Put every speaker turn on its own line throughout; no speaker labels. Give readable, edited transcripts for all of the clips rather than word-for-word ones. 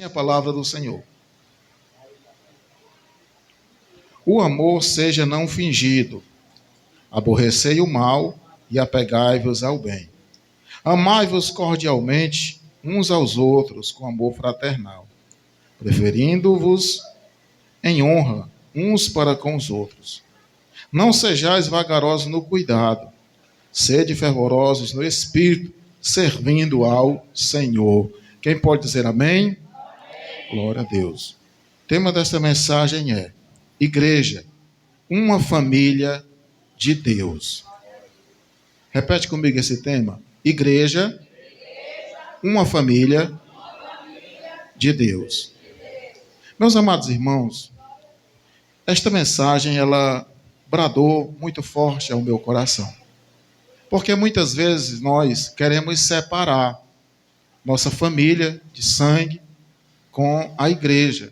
A palavra do Senhor. O amor seja não fingido. Aborrecei o mal e apegai-vos ao bem. Amai-vos cordialmente uns aos outros com amor fraternal, preferindo-vos em honra uns para com os outros. Não sejais vagarosos no cuidado, sede fervorosos no espírito, servindo ao Senhor. Quem pode dizer amém? Glória a Deus. O tema desta mensagem é Igreja, uma família de Deus. Repete comigo esse tema. Igreja, uma família de Deus. Meus amados irmãos, esta mensagem, ela bradou muito forte ao meu coração. Porque muitas vezes nós queremos separar nossa família de sangue com a igreja.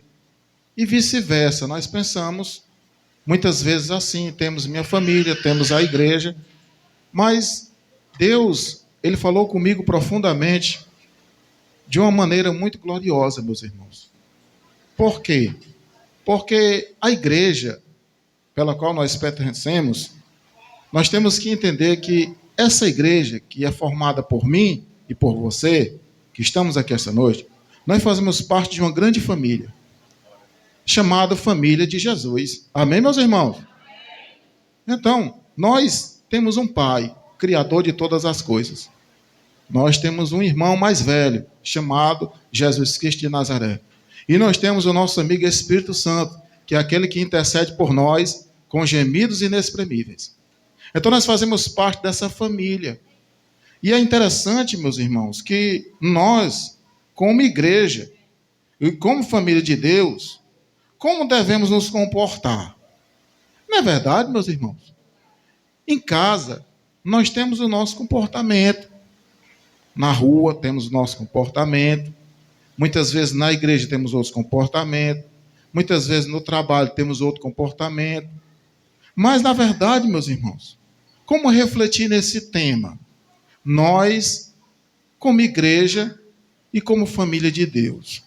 E vice-versa, nós pensamos muitas vezes assim, temos minha família, temos a igreja, mas Deus, Ele falou comigo profundamente, de uma maneira muito gloriosa, meus irmãos. Por quê? Porque a igreja, pela qual nós pertencemos, nós temos que entender que essa igreja, que é formada por mim e por você, que estamos aqui esta noite, nós fazemos parte de uma grande família, chamada Família de Jesus. Amém, meus irmãos? Então, nós temos um Pai, Criador de todas as coisas. Nós temos um irmão mais velho, chamado Jesus Cristo de Nazaré. E nós temos o nosso amigo Espírito Santo, que é aquele que intercede por nós com gemidos inexprimíveis. Então, nós fazemos parte dessa família. E é interessante, meus irmãos, que nós, como igreja e como família de Deus, como devemos nos comportar? Não é verdade, meus irmãos? Em casa, nós temos o nosso comportamento. Na rua, temos o nosso comportamento. Muitas vezes na igreja temos outro comportamento. Muitas vezes no trabalho temos outro comportamento. Mas, na verdade, meus irmãos, como refletir nesse tema? Nós, como igreja e como família de Deus.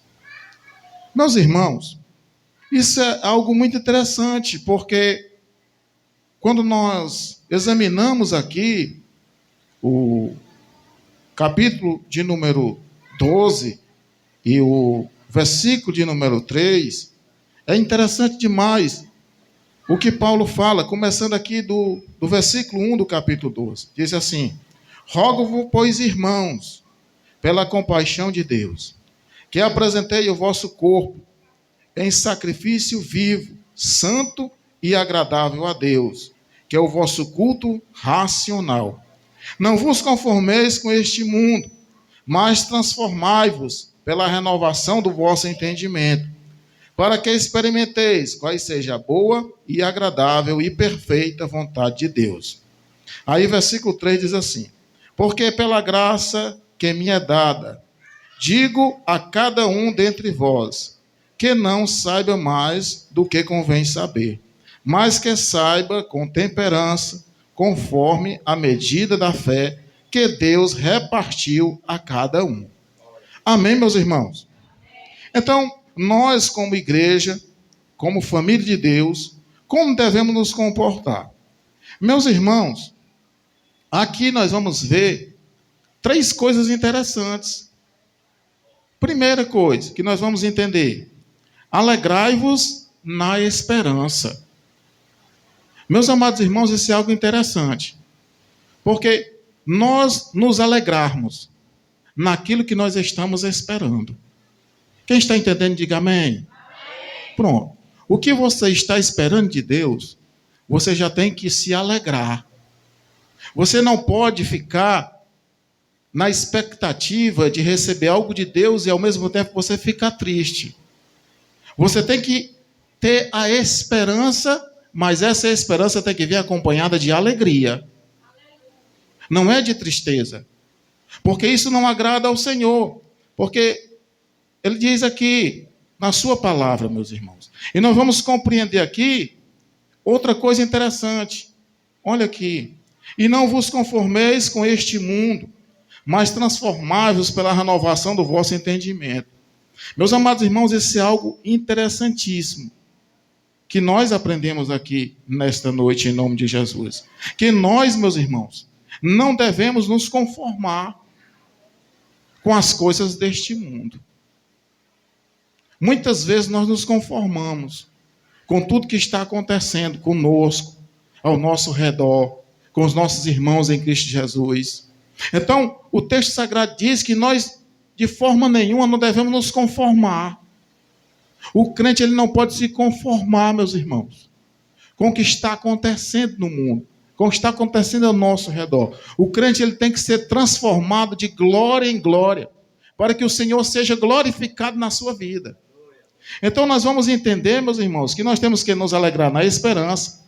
Meus irmãos, isso é algo muito interessante, porque quando nós examinamos aqui o capítulo de número 12 e o versículo de número 3, é interessante demais o que Paulo fala, começando aqui do versículo 1 do capítulo 12. Diz assim: Rogo-vos, pois, irmãos, pela compaixão de Deus, que apresentei o vosso corpo em sacrifício vivo, santo e agradável a Deus, que é o vosso culto racional. Não vos conformeis com este mundo, mas transformai-vos pela renovação do vosso entendimento, para que experimenteis qual seja a boa e agradável e perfeita vontade de Deus. Aí versículo 3 diz assim: Porque pela graça que me é dada, digo a cada um dentre vós, que não saiba mais do que convém saber, mas que saiba com temperança, conforme a medida da fé que Deus repartiu a cada um. Amém, meus irmãos? Então, nós como igreja, como família de Deus, como devemos nos comportar? Meus irmãos, aqui nós vamos ver 3 coisas interessantes. Primeira coisa que nós vamos entender: alegrai-vos na esperança. Meus amados irmãos, isso é algo interessante. Porque nós nos alegrarmos naquilo que nós estamos esperando. Quem está entendendo, diga amém. Pronto. O que você está esperando de Deus, você já tem que se alegrar. Você não pode ficar na expectativa de receber algo de Deus e ao mesmo tempo você ficar triste. Você tem que ter a esperança, mas essa esperança tem que vir acompanhada de alegria. Não é de tristeza. Porque isso não agrada ao Senhor. Porque Ele diz aqui, na sua palavra, meus irmãos. E nós vamos compreender aqui outra coisa interessante. Olha aqui. E não vos conformeis com este mundo, mas transformai-vos pela renovação do vosso entendimento, Meus amados irmãos, esse é algo interessantíssimo que nós aprendemos aqui nesta noite em nome de Jesus. Que nós, meus irmãos, não devemos nos conformar com as coisas deste mundo. Muitas vezes nós nos conformamos com tudo que está acontecendo conosco, ao nosso redor, com os nossos irmãos em Cristo Jesus. Então, o texto sagrado diz que nós, de forma nenhuma, não devemos nos conformar. O crente ele não pode se conformar, meus irmãos, com o que está acontecendo no mundo, com o que está acontecendo ao nosso redor. O crente ele tem que ser transformado de glória em glória, para que o Senhor seja glorificado na sua vida. Então nós vamos entender, meus irmãos, que nós temos que nos alegrar na esperança.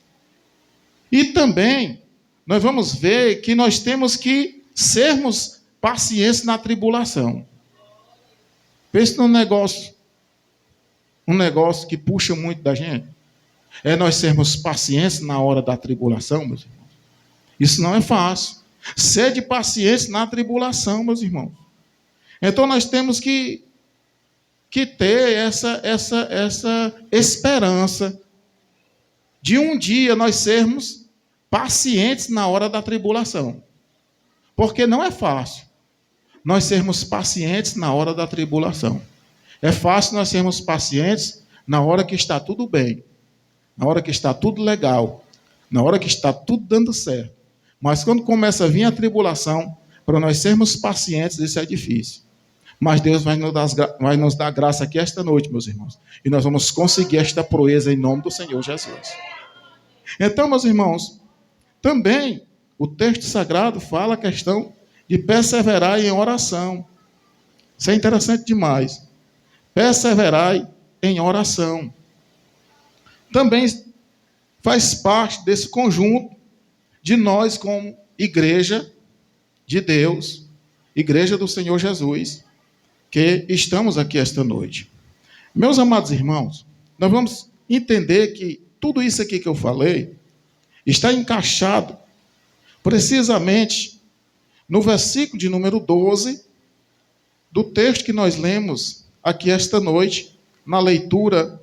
E também nós vamos ver que nós temos que sermos pacientes na tribulação. Pense num negócio que puxa muito da gente. É nós sermos pacientes na hora da tribulação, meus irmãos. Isso não é fácil. Sede pacientes na tribulação, meus irmãos. Então nós temos que ter essa esperança de um dia nós sermos pacientes na hora da tribulação. Porque não é fácil nós sermos pacientes na hora da tribulação. É fácil nós sermos pacientes na hora que está tudo bem, na hora que está tudo legal, na hora que está tudo dando certo. Mas quando começa a vir a tribulação, para nós sermos pacientes, isso é difícil. Mas Deus vai nos dar graça aqui esta noite, meus irmãos. E nós vamos conseguir esta proeza em nome do Senhor Jesus. Então, meus irmãos, também o texto sagrado fala a questão de perseverar em oração. Isso é interessante demais. Perseverai em oração. Também faz parte desse conjunto de nós como igreja de Deus, igreja do Senhor Jesus, que estamos aqui esta noite. Meus amados irmãos, nós vamos entender que tudo isso aqui que eu falei está encaixado precisamente no versículo de número 12 do texto que nós lemos aqui esta noite, na leitura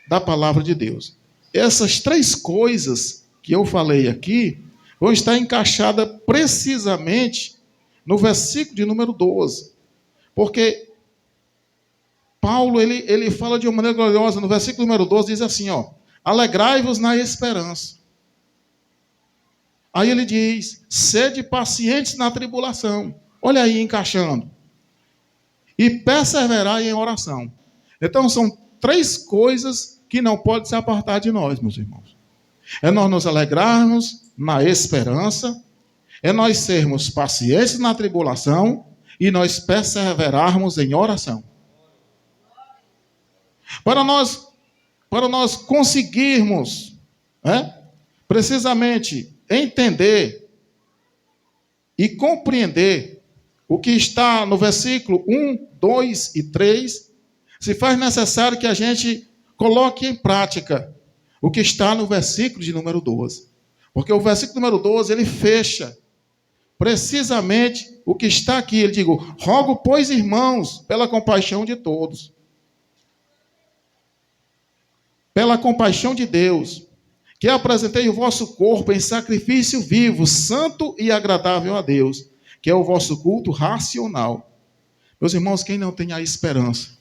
da palavra de Deus. Essas três coisas que eu falei aqui vão estar encaixadas precisamente no versículo de número 12. Porque Paulo, ele fala de uma maneira gloriosa, no versículo número 12, diz assim, alegrai-vos na esperança. Aí ele diz, sede pacientes na tribulação. Olha aí, encaixando. E perseverai em oração. Então, são três coisas que não podem se apartar de nós, meus irmãos. É nós nos alegrarmos na esperança, é nós sermos pacientes na tribulação e nós perseverarmos em oração. Para nós conseguirmos, precisamente, entender e compreender o que está no versículo 1, 2 e 3, se faz necessário que a gente coloque em prática o que está no versículo de número 12. Porque o versículo número 12, ele fecha precisamente o que está aqui. Ele diz, rogo, pois, irmãos, pela compaixão de todos, pela compaixão de Deus, que apresentei o vosso corpo em sacrifício vivo, santo e agradável a Deus, que é o vosso culto racional. Meus irmãos, quem não tem a esperança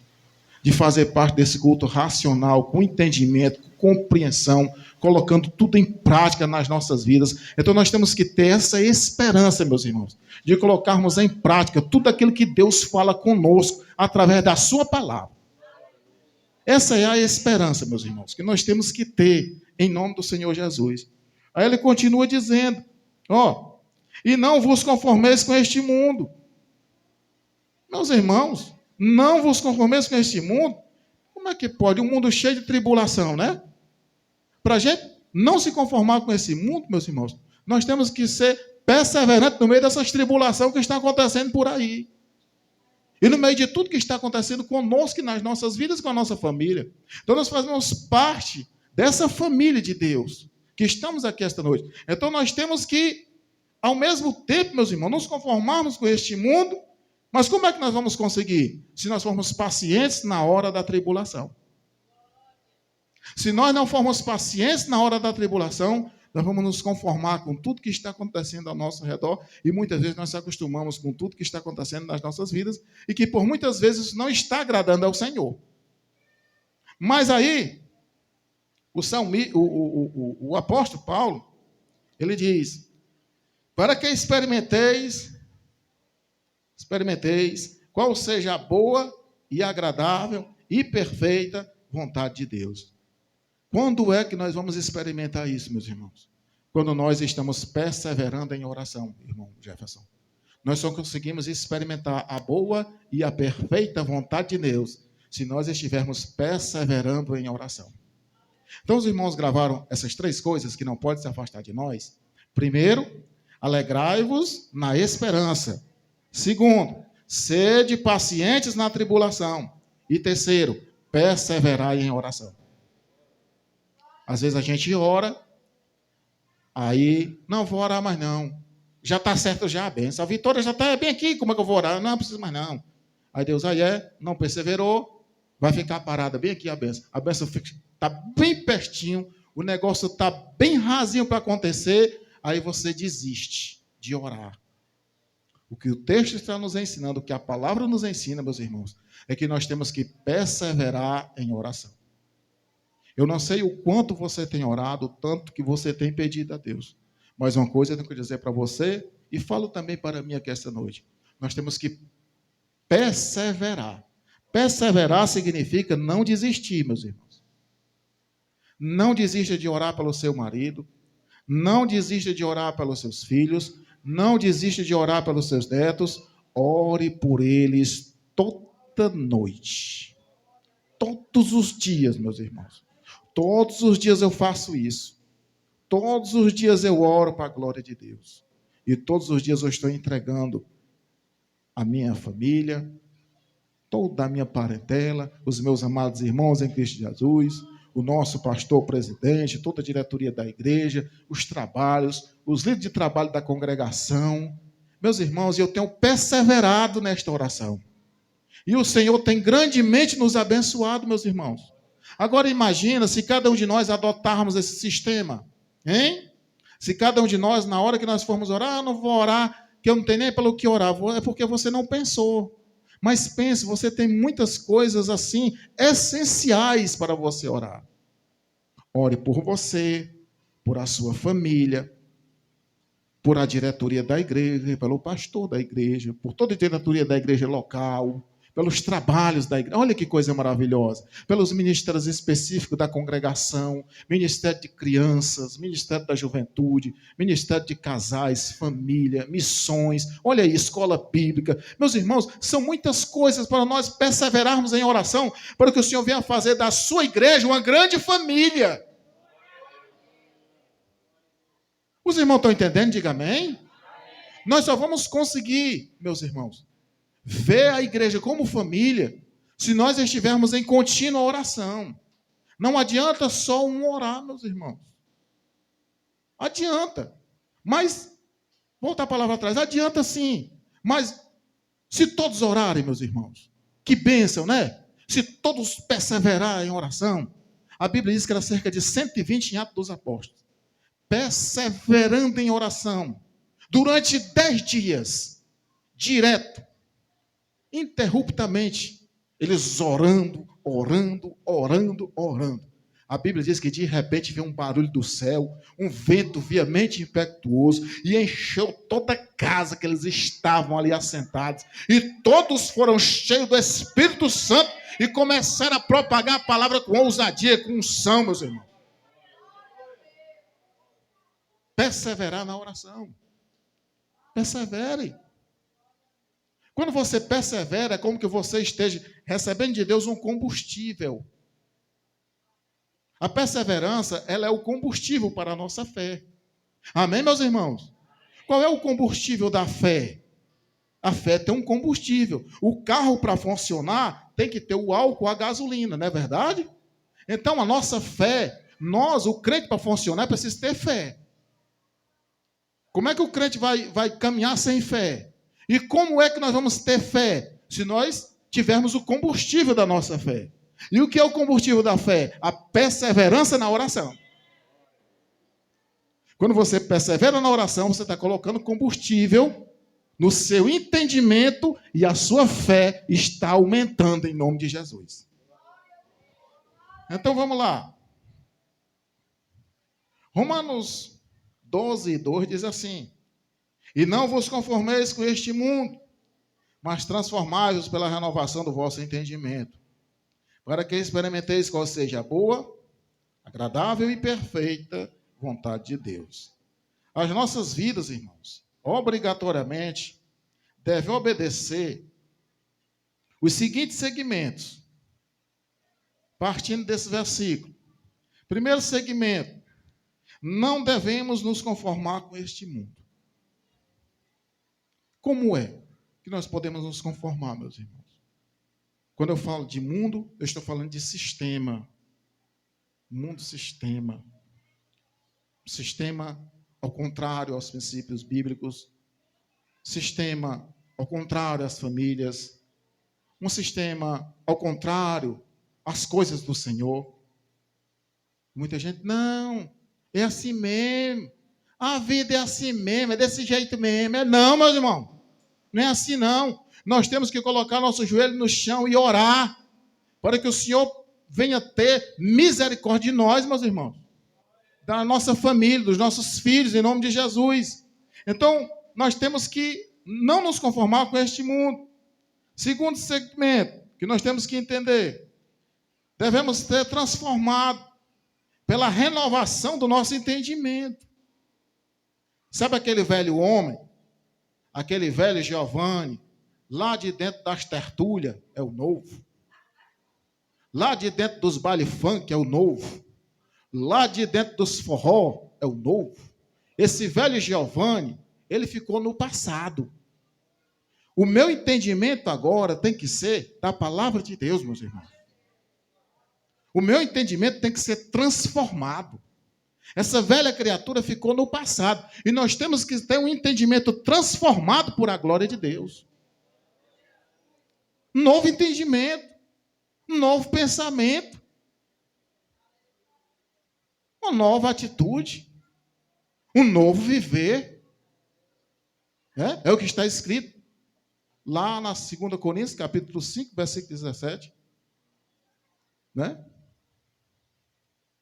de fazer parte desse culto racional, com entendimento, com compreensão, colocando tudo em prática nas nossas vidas, então nós temos que ter essa esperança, meus irmãos, de colocarmos em prática tudo aquilo que Deus fala conosco, através da sua palavra. Essa é a esperança, meus irmãos, que nós temos que ter, em nome do Senhor Jesus. Aí ele continua dizendo, e não vos conformeis com este mundo. Meus irmãos, não vos conformeis com este mundo. Como é que pode? Um mundo cheio de tribulação, né? Para a gente não se conformar com esse mundo, meus irmãos, nós temos que ser perseverantes no meio dessas tribulações que estão acontecendo por aí. E no meio de tudo que está acontecendo conosco e nas nossas vidas, com a nossa família. Então nós fazemos parte dessa família de Deus, que estamos aqui esta noite. Então nós temos que, ao mesmo tempo, meus irmãos, nos conformarmos com este mundo, Mas como é que nós vamos conseguir? Se nós formos pacientes na hora da tribulação. Se nós não formos pacientes na hora da tribulação, nós vamos nos conformar com tudo que está acontecendo ao nosso redor e muitas vezes nós se acostumamos com tudo que está acontecendo nas nossas vidas e que por muitas vezes não está agradando ao Senhor. Mas aí, o apóstolo Paulo, ele diz, para que experimenteis qual seja a boa e agradável e perfeita vontade de Deus. Quando é que nós vamos experimentar isso, meus irmãos? Quando nós estamos perseverando em oração, irmão Jefferson. Nós só conseguimos experimentar a boa e a perfeita vontade de Deus se nós estivermos perseverando em oração. Então, os irmãos gravaram essas 3 coisas que não podem se afastar de nós. Primeiro, alegrai-vos na esperança. Segundo, sede pacientes na tribulação. E terceiro, perseverai em oração. Às vezes a gente ora, aí, não vou orar mais não. Já está certo já a bênção. A vitória já está bem aqui, como é que eu vou orar? Não preciso mais não. Aí Deus, não perseverou, vai ficar parada bem aqui a bênção. A bênção está bem pertinho, o negócio está bem rasinho para acontecer, aí você desiste de orar. O que o texto está nos ensinando, o que a palavra nos ensina, meus irmãos, é que nós temos que perseverar em oração. Eu não sei o quanto você tem orado, o tanto que você tem pedido a Deus. Mas uma coisa eu tenho que dizer para você, e falo também para mim aqui esta noite. Nós temos que perseverar. Perseverar significa não desistir, meus irmãos. Não desista de orar pelo seu marido. Não desista de orar pelos seus filhos. Não desista de orar pelos seus netos. Ore por eles toda noite. Todos os dias, meus irmãos. Todos os dias eu faço isso. Todos os dias eu oro para a glória de Deus. E todos os dias eu estou entregando a minha família, toda a minha parentela, os meus amados irmãos em Cristo Jesus, o nosso pastor presidente, toda a diretoria da igreja, os trabalhos, os líderes de trabalho da congregação. Meus irmãos, eu tenho perseverado nesta oração. E o Senhor tem grandemente nos abençoado, meus irmãos. Agora imagina se cada um de nós adotarmos esse sistema, hein? Se cada um de nós, na hora que nós formos orar, não vou orar, que eu não tenho nem pelo que orar, é porque você não pensou. Mas pense, você tem muitas coisas assim, essenciais para você orar. Ore por você, por a sua família, por a diretoria da igreja, pelo pastor da igreja, por toda a diretoria da igreja local, pelos trabalhos da igreja, olha que coisa maravilhosa, pelos ministérios específicos da congregação, ministério de crianças, ministério da juventude, ministério de casais, família, missões, olha aí, escola bíblica. Meus irmãos, são muitas coisas para nós perseverarmos em oração, para que o Senhor venha fazer da sua igreja uma grande família. Os irmãos estão entendendo? Diga amém. Nós só vamos conseguir, meus irmãos, ver a igreja como família se nós estivermos em contínua oração. Não adianta só um orar, meus irmãos. Adianta. Mas, volta a palavra atrás, adianta sim. Mas, se todos orarem, meus irmãos, que bênção, né? Se todos perseverarem em oração. A Bíblia diz que era cerca de 120 em Atos dos Apóstolos. Perseverando em oração. Durante 10 dias. Direto. Interruptamente, eles orando. A Bíblia diz que de repente veio um barulho do céu, um vento viamente impetuoso, e encheu toda a casa que eles estavam ali assentados, e todos foram cheios do Espírito Santo, e começaram a propagar a palavra com ousadia, com unção, meus irmãos. Perseverar na oração. Persevere. Quando você persevera, é como que você esteja recebendo de Deus um combustível. A perseverança, ela é o combustível para a nossa fé. Amém, meus irmãos? Qual é o combustível da fé? A fé tem um combustível. O carro, para funcionar, tem que ter o álcool, a gasolina, não é verdade? Então, a nossa fé, o crente, para funcionar, precisa ter fé. Como é que o crente vai caminhar sem fé? E como é que nós vamos ter fé? Se nós tivermos o combustível da nossa fé. E o que é o combustível da fé? A perseverança na oração. Quando você persevera na oração, você está colocando combustível no seu entendimento e a sua fé está aumentando em nome de Jesus. Então vamos lá. Romanos 12:2 diz assim: e não vos conformeis com este mundo, mas transformai-vos pela renovação do vosso entendimento, para que experimenteis qual seja a boa, agradável e perfeita vontade de Deus. As nossas vidas, irmãos, obrigatoriamente devem obedecer os seguintes segmentos, partindo desse versículo. Primeiro segmento: não devemos nos conformar com este mundo. Como é que nós podemos nos conformar, meus irmãos? Quando eu falo de mundo, eu estou falando de sistema. Mundo-sistema. Sistema ao contrário aos princípios bíblicos. Sistema ao contrário às famílias. Um sistema ao contrário às coisas do Senhor. Muita gente, não, é assim mesmo. A vida é assim mesmo, é desse jeito mesmo. Não, meus irmãos. Não é assim, não. Nós temos que colocar nosso joelho no chão e orar para que o Senhor venha ter misericórdia de nós, meus irmãos. Da nossa família, dos nossos filhos, em nome de Jesus. Então, nós temos que não nos conformar com este mundo. Segundo segmento, que nós temos que entender. Devemos ser transformados pela renovação do nosso entendimento. Sabe aquele velho homem? Aquele velho Giovanni, lá de dentro das tertúlias, é o novo. Lá de dentro dos baile funk, é o novo. Lá de dentro dos forró, é o novo. Esse velho Giovanni, ele ficou no passado. O meu entendimento agora tem que ser da palavra de Deus, meus irmãos. O meu entendimento tem que ser transformado. Essa velha criatura ficou no passado. E nós temos que ter um entendimento transformado por a glória de Deus. Um novo entendimento. Um novo pensamento. Uma nova atitude. Um novo viver. É o que está escrito lá na 2 Coríntios, capítulo 5, versículo 17. Né?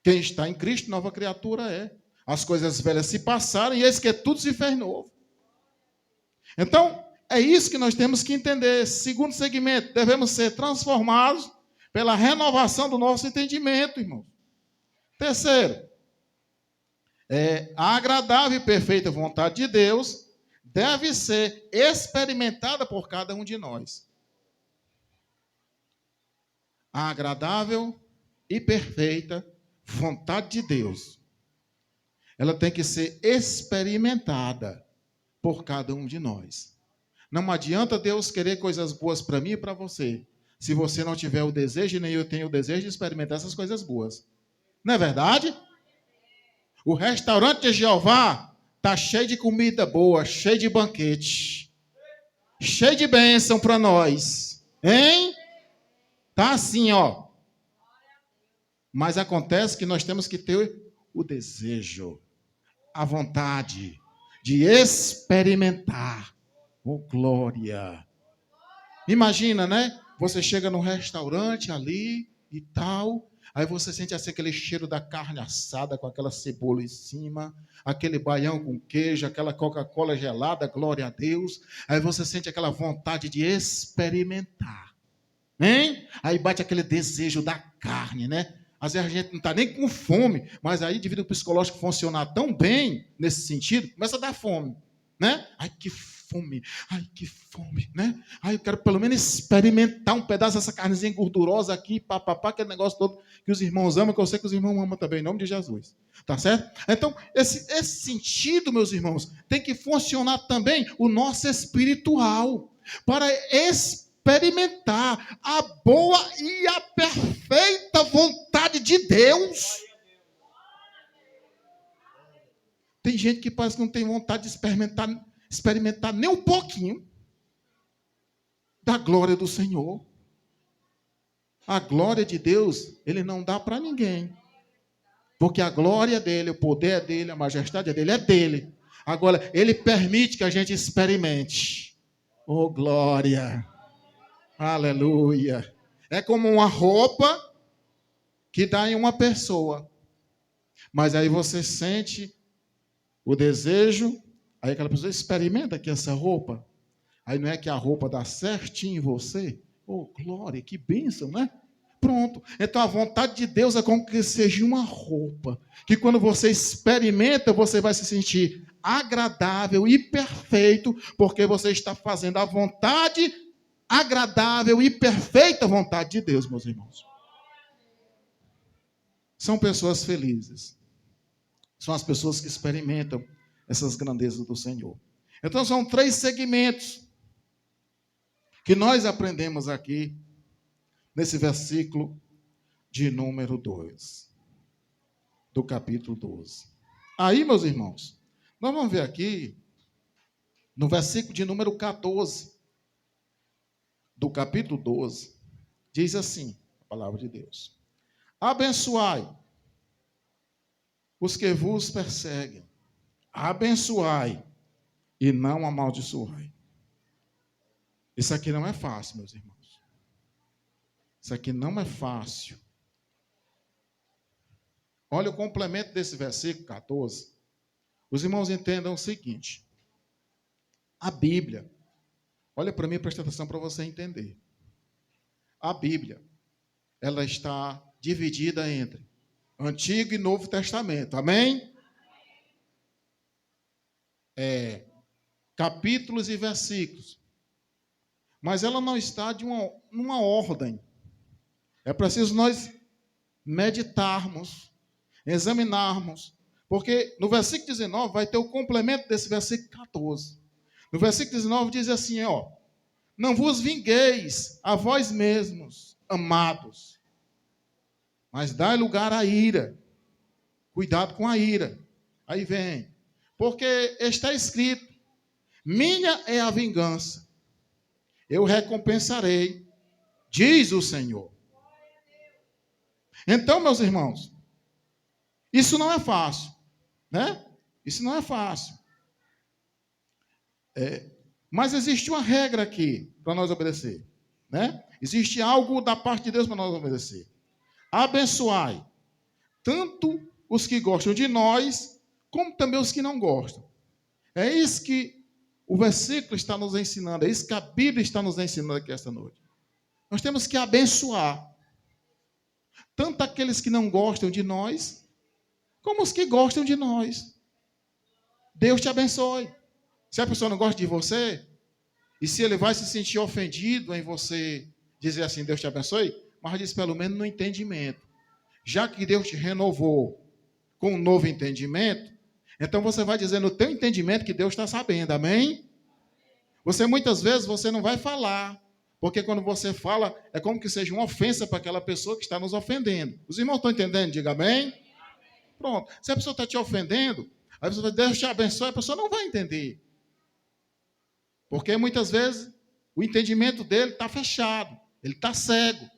Quem está em Cristo, nova criatura é. As coisas velhas se passaram e eis que tudo se fez novo. Então, é isso que nós temos que entender. Segundo segmento, devemos ser transformados pela renovação do nosso entendimento, irmão. Terceiro, a agradável e perfeita vontade de Deus deve ser experimentada por cada um de nós. A agradável e perfeita vontade de Deus, ela tem que ser experimentada por cada um de nós. Não adianta Deus querer coisas boas para mim e para você, se você não tiver o desejo, e nem eu tenho o desejo de experimentar essas coisas boas. Não é verdade? O restaurante de Jeová está cheio de comida boa, cheio de banquete, cheio de bênção para nós. Hein? Tá assim, ó. Mas acontece que nós temos que ter o desejo, a vontade de experimentar. Oh, glória! Imagina, né? Você chega num restaurante ali e tal, aí você sente assim aquele cheiro da carne assada com aquela cebola em cima, aquele baião com queijo, aquela Coca-Cola gelada, glória a Deus. Aí você sente aquela vontade de experimentar. Hein? Aí bate aquele desejo da carne, né? Às vezes a gente não está nem com fome, mas aí, devido ao psicológico funcionar tão bem nesse sentido, começa a dar fome, né? Ai, que fome, né? Ai, eu quero pelo menos experimentar um pedaço dessa carnezinha gordurosa aqui, papapá, aquele negócio todo que os irmãos amam, que eu sei que os irmãos amam também, em nome de Jesus. Tá certo? Então, esse sentido, meus irmãos, tem que funcionar também o nosso espiritual, para experimentar a boa e a perfeita vontade de Deus. Tem gente que parece que não tem vontade de experimentar nem um pouquinho. da glória do Senhor. A glória de Deus, ele não dá para ninguém. Porque a glória dele, o poder dele, a majestade dele é dele. Agora, ele permite que a gente experimente. Oh, glória! Aleluia! É como uma roupa que dá em uma pessoa. Mas aí você sente o desejo, aí aquela pessoa experimenta aqui essa roupa. Aí não é que a roupa dá certinho em você? Oh, glória, que bênção, né? Pronto. Então a vontade de Deus é como que seja uma roupa, que quando você experimenta, você vai se sentir agradável e perfeito, porque você está fazendo a vontade agradável e perfeita vontade de Deus, meus irmãos. São pessoas felizes. São as pessoas que experimentam essas grandezas do Senhor. Então são 3 segmentos que nós aprendemos aqui nesse versículo de número 2, do capítulo 12. Aí, meus irmãos, nós vamos ver aqui, no versículo de número 14, do capítulo 12, diz assim, a palavra de Deus: abençoai os que vos perseguem, abençoai e não amaldiçoai. Isso aqui não é fácil, meus irmãos. Isso aqui não é fácil. Olha o complemento desse versículo 14. Os irmãos entendam o seguinte. A Bíblia, olha para mim e presta atenção para você entender. A Bíblia, ela está dividida entre Antigo e Novo Testamento. Amém? Capítulos e versículos. Mas ela não está numa ordem. É preciso nós meditarmos, examinarmos, porque no versículo 19 vai ter o complemento desse versículo 14. No versículo 19 diz assim, não vos vingueis a vós mesmos, amados, mas dai lugar à ira. Cuidado com a ira. Aí vem, porque está escrito, minha é a vingança, eu recompensarei, diz o Senhor. Então, meus irmãos, isso não é fácil, né? Isso não é fácil. Mas existe uma regra aqui para nós obedecer, né? Existe algo da parte de Deus para nós obedecer. Abençoai tanto os que gostam de nós, como também os que não gostam. É isso que o versículo está nos ensinando, é isso que a Bíblia está nos ensinando aqui esta noite. Nós temos que abençoar tanto aqueles que não gostam de nós, como os que gostam de nós. Deus te abençoe. Se a pessoa não gosta de você, e se ele vai se sentir ofendido em você dizer assim, Deus te abençoe, mas diz pelo menos no entendimento. Já que Deus te renovou com um novo entendimento, então você vai dizer no teu entendimento que Deus está sabendo, amém? Você muitas vezes você não vai falar, porque quando você fala, é como que seja uma ofensa para aquela pessoa que está nos ofendendo. Os irmãos estão entendendo? Diga amém. Pronto. Se a pessoa está te ofendendo, aí você vai, Deus te abençoe, a pessoa não vai entender. Porque muitas vezes o entendimento dele está fechado, ele está cego.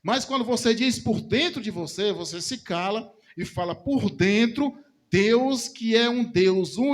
Mas quando você diz por dentro de você, você se cala e fala por dentro, Deus que é um Deus